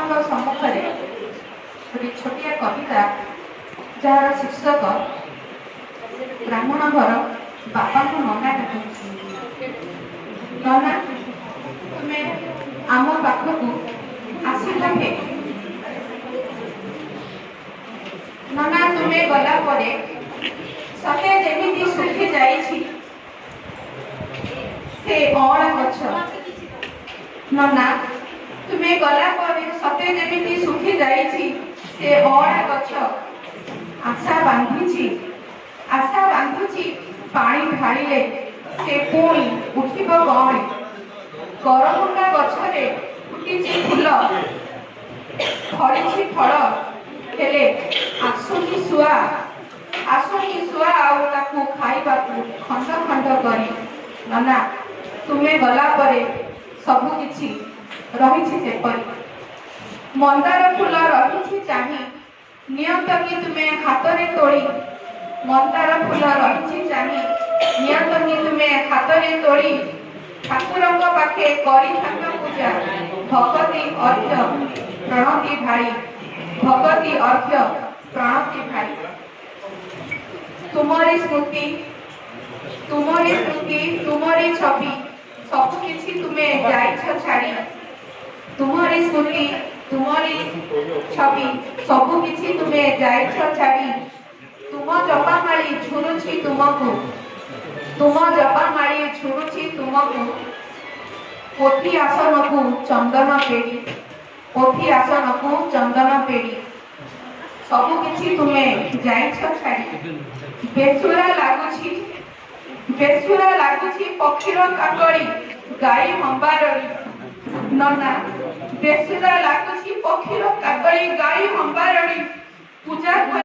आपन सम्मुखें गोटे छोटिया कविता जार शीर्षक ब्राह्मण घर बापा को नना डाकुछि। नना तुम्हें आम पाखकू आसिल के? नना तुम्हें गला परे सते जेमिति सुखी जाइछि से अड़ा गछ। नना तुम्हें गला परे सते जेमिति सुखी जाइछि से अड़ा गछ। आशा बांधुछि पानी ढालिले से पुणी उठिब कौन। करमुंडा गछरे फुटिछि फूल फड़िछि फल हेले आसुनी शुआ आउ ताकू खाइबाकू खंड खंड करी। नना तुम्हें गला परे सबु किछि रहिछि सेपरि। मंदार फूल रहिछि चाहि नियंत कि तुम्हें हाथ रे तोड़ी। मंदार फूल रहिछि चाहि नियंत कि तुम्हें हाथ रे तोड़ी। ठाकुरंग पाखे करी थाक पूजा भगती अर्घ्य प्रणति भाई। भगती अर्घ्य प्रणति भाई। तुमरी स्मृति तुमरी छवि सबु किछि तुम्हें जाइछ छाड़ी। तुमरी स्मृति तुमरी छवि सबु किछि तुम्हें जाइछ छाड़ी। तुम जपामाली झुरुछि तुमको तुम जपामाली झुरुछि तुमको। पोथी आसनकू चंदन पेड़ी पोथी आसनकू चंदन पेड़ी सबु किछि तुम्हें जाइछ छाड़ी। बेसुरा लागुछि पक्षीर काकड़ी गाई हंबारड़ी। नना बेसुरा लागुछि पक्षीर काकड़ी गाई हंबारड़ी।